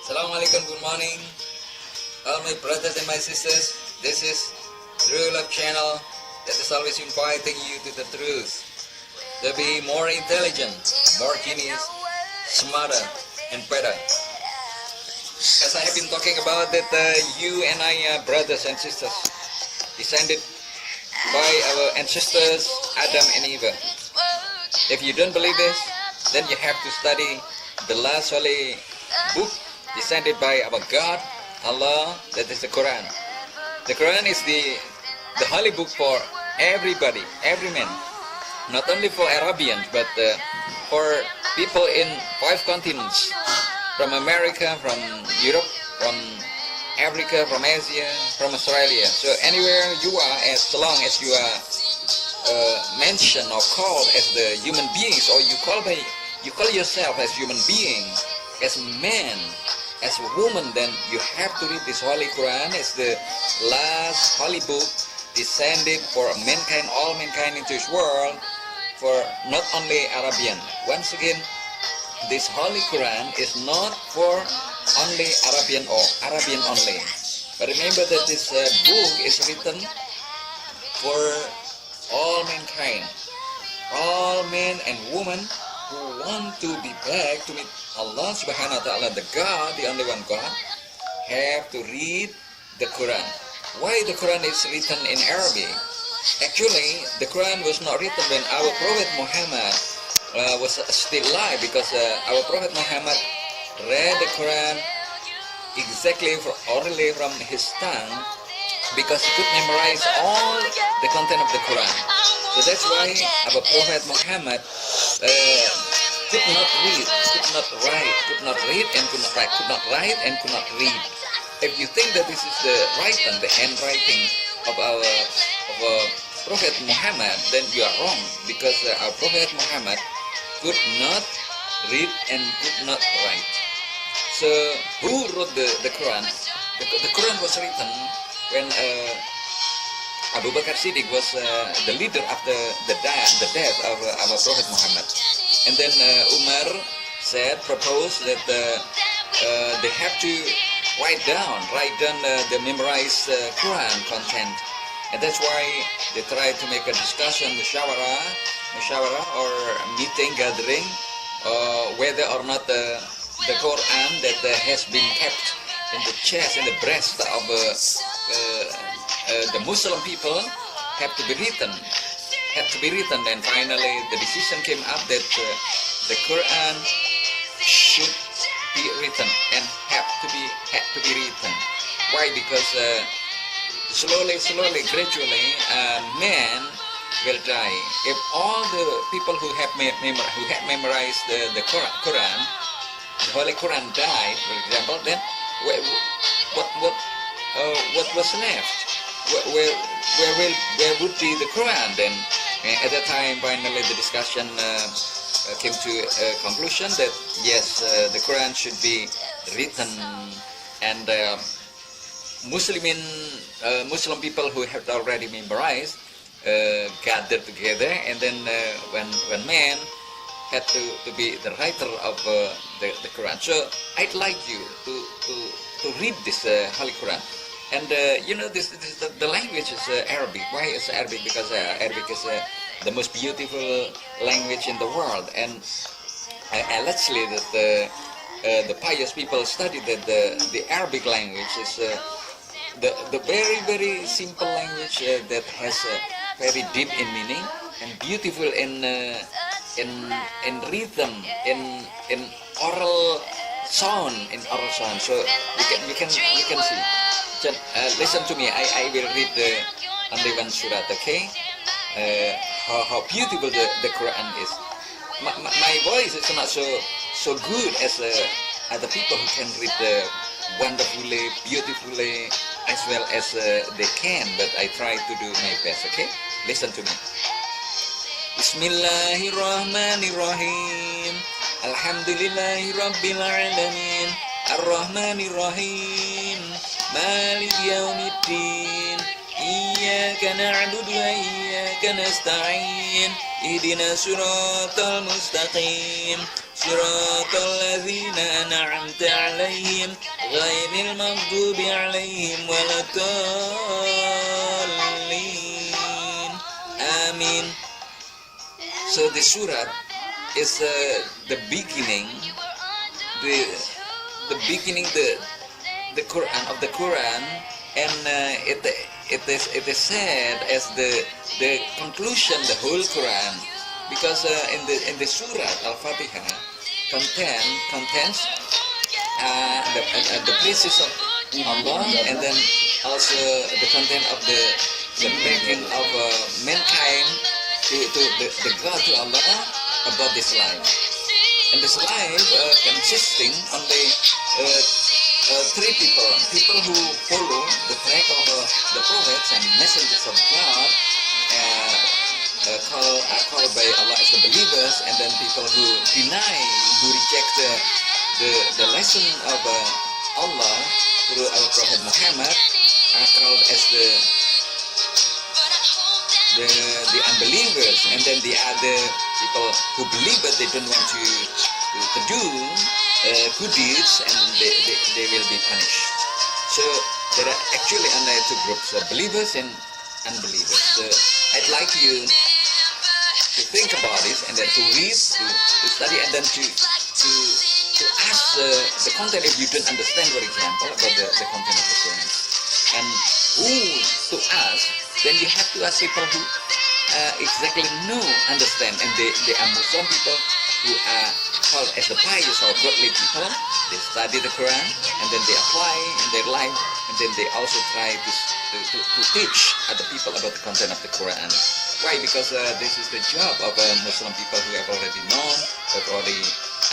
Assalamualaikum, good morning, all my brothers and my sisters. This is True Love Channel that is always inviting you to the truth, to be more intelligent, more genius, smarter, and better. As I have been talking about that you and I, brothers and sisters, descended by our ancestors Adam and Eve. If you don't believe this, then you have to study the last holy book descended by our God, Allah, that is the Quran. The Quran is the holy book for everybody, every man, not only for Arabians, but for people in 5 continents, from America, from Europe, from Africa, from Asia, from Australia. So anywhere you are, as long as you are mentioned or called as the human beings, or you call yourself as human being, as man, as a woman, then you have to read this Holy Quran as the last holy book descended for mankind, all mankind into this world, for not only Arabian. Once again, this Holy Quran is not for only Arabian or Arabian only. But remember that this book is written for all mankind, all men and women who want to be back to meet Allah subhanahu wa ta'ala, the God, the only one God, have to read the Quran. Why the Quran is written in Arabic? Actually, the Quran was not written when our Prophet Muhammad was still alive, because our Prophet Muhammad read the Quran exactly orally from his tongue, because he could memorize all the content of the Quran. So that's why our Prophet Muhammad could not read, could not write, could not read and could not write, could not write and could not read. If you think that this is the writing, the handwriting of our Prophet Muhammad, then you are wrong, because our Prophet Muhammad could not read and could not write. So who wrote the Quran? The Quran was written when Abu Bakr Siddiq was the leader after the death of our Prophet Muhammad. And then Umar proposed that they have to write down the memorized Quran content. And that's why they tried to make a discussion, mushawarah or meeting, gathering, whether or not the Quran that has been kept in the chest and the breast of the Muslim people have to be written. And finally the decision came up that the Quran should be written and had to be written. Why? Because slowly, gradually, man will die. If all the people who have memorized the Quran, the Holy Quran died, for example, then what was left? Where would be the Quran then? At that time, finally, the discussion came to a conclusion that yes, the Quran should be written, and Muslim people who have already memorized gathered together, and then when man had to be the writer of the Quran. So I'd like you to read this Holy Quran. And the language is Arabic. Why is Arabic? Because Arabic is the most beautiful language in the world. And allegedly that the pious people studied that the Arabic language is the very, very simple language that has very deep in meaning and beautiful in rhythm, in oral sound, So you can see. Just, listen to me. I will read only one surah, okay? How beautiful the Quran is. My voice is not so good as other people who can read wonderfully, beautifully, as well as they can. But I try to do my best. Okay? Listen to me. Bismillahirrahmanirrahim. Alhamdulillahi Rabbil Alamin. Ar-Rahmanir-Rahim. Malik Yawmiddin. Iyyaka na'budu wa iyyaka nasta'in. Ihdinas siratal mustaqim. صراط الذين أنعمت عليهم غير المغضوب عليهم ولا الضالين. Amin. So the surah is the beginning, the beginning the Quran of the Quran, and it is said as the conclusion the whole Quran, because in the surah Al-Fatihah contains the praises of Allah, and then also the content of the begging of mankind to the God, to Allah, about this life. And this life consisting only three people who follow the track of the prophets and messengers of God, are called by Allah as the believers, and then people who deny, who reject the lesson of Allah through our Prophet Muhammad, are called as the unbelievers. And then the other people who believe but they don't want to do good deeds, and they will be punished. So there are actually only two groups, believers and unbelievers. So I'd like you to think about this, and then to read, to study, and then to ask the content if you don't understand, for example, about the content of the Quran. And who to ask, then you have to ask people who exactly understand, and they are Muslim people who are called as the pious or godly people. They study the Quran, and then they apply in their life, and then they also try to teach other people about the content of the Quran. Why? Because this is the job of Muslim people who have already known, have already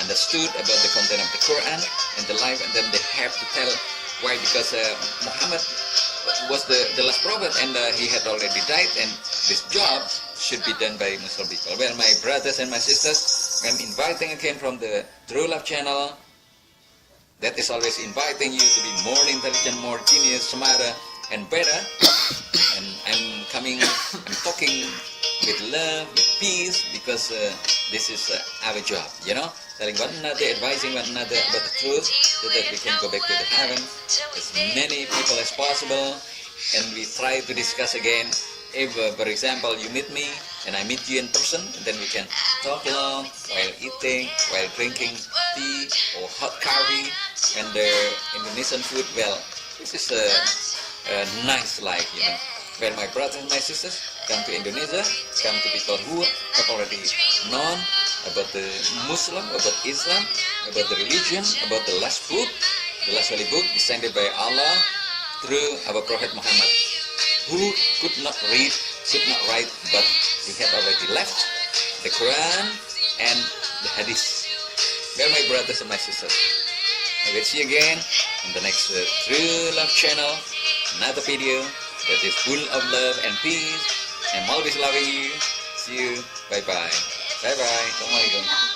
understood about the content of the Quran and the life, and then they have to tell. Why? Because Muhammad was the last prophet, and he had already died, and this job should be done by Muslim people. Well, my brothers and my sisters, I'm inviting again from the True Love channel, that is always inviting you to be more intelligent, more genius, smarter, and better. And I'm talking with love, with peace, because this is our job, telling one another, advising one another about the truth, so that we can go back to the heaven as many people as possible. And we try to discuss again. If, for example, you meet me and I meet you in person, then we can talk long while eating, while drinking tea or hot coffee and the Indonesian food. Well, this is a nice life, Well, my brothers and my sisters, come to Indonesia, come to people who have already known about the Muslim, about Islam, about the religion, about the last book, the last holy book descended by Allah through our Prophet Muhammad, who could not read, could not write, but he had already left the Quran and the Hadith. Well, my brothers and my sisters, I will see you again in the next True Love channel, another video that is full of love and peace. I'm always loving you. See you. Bye-bye. Bye-bye. Assalamualaikum.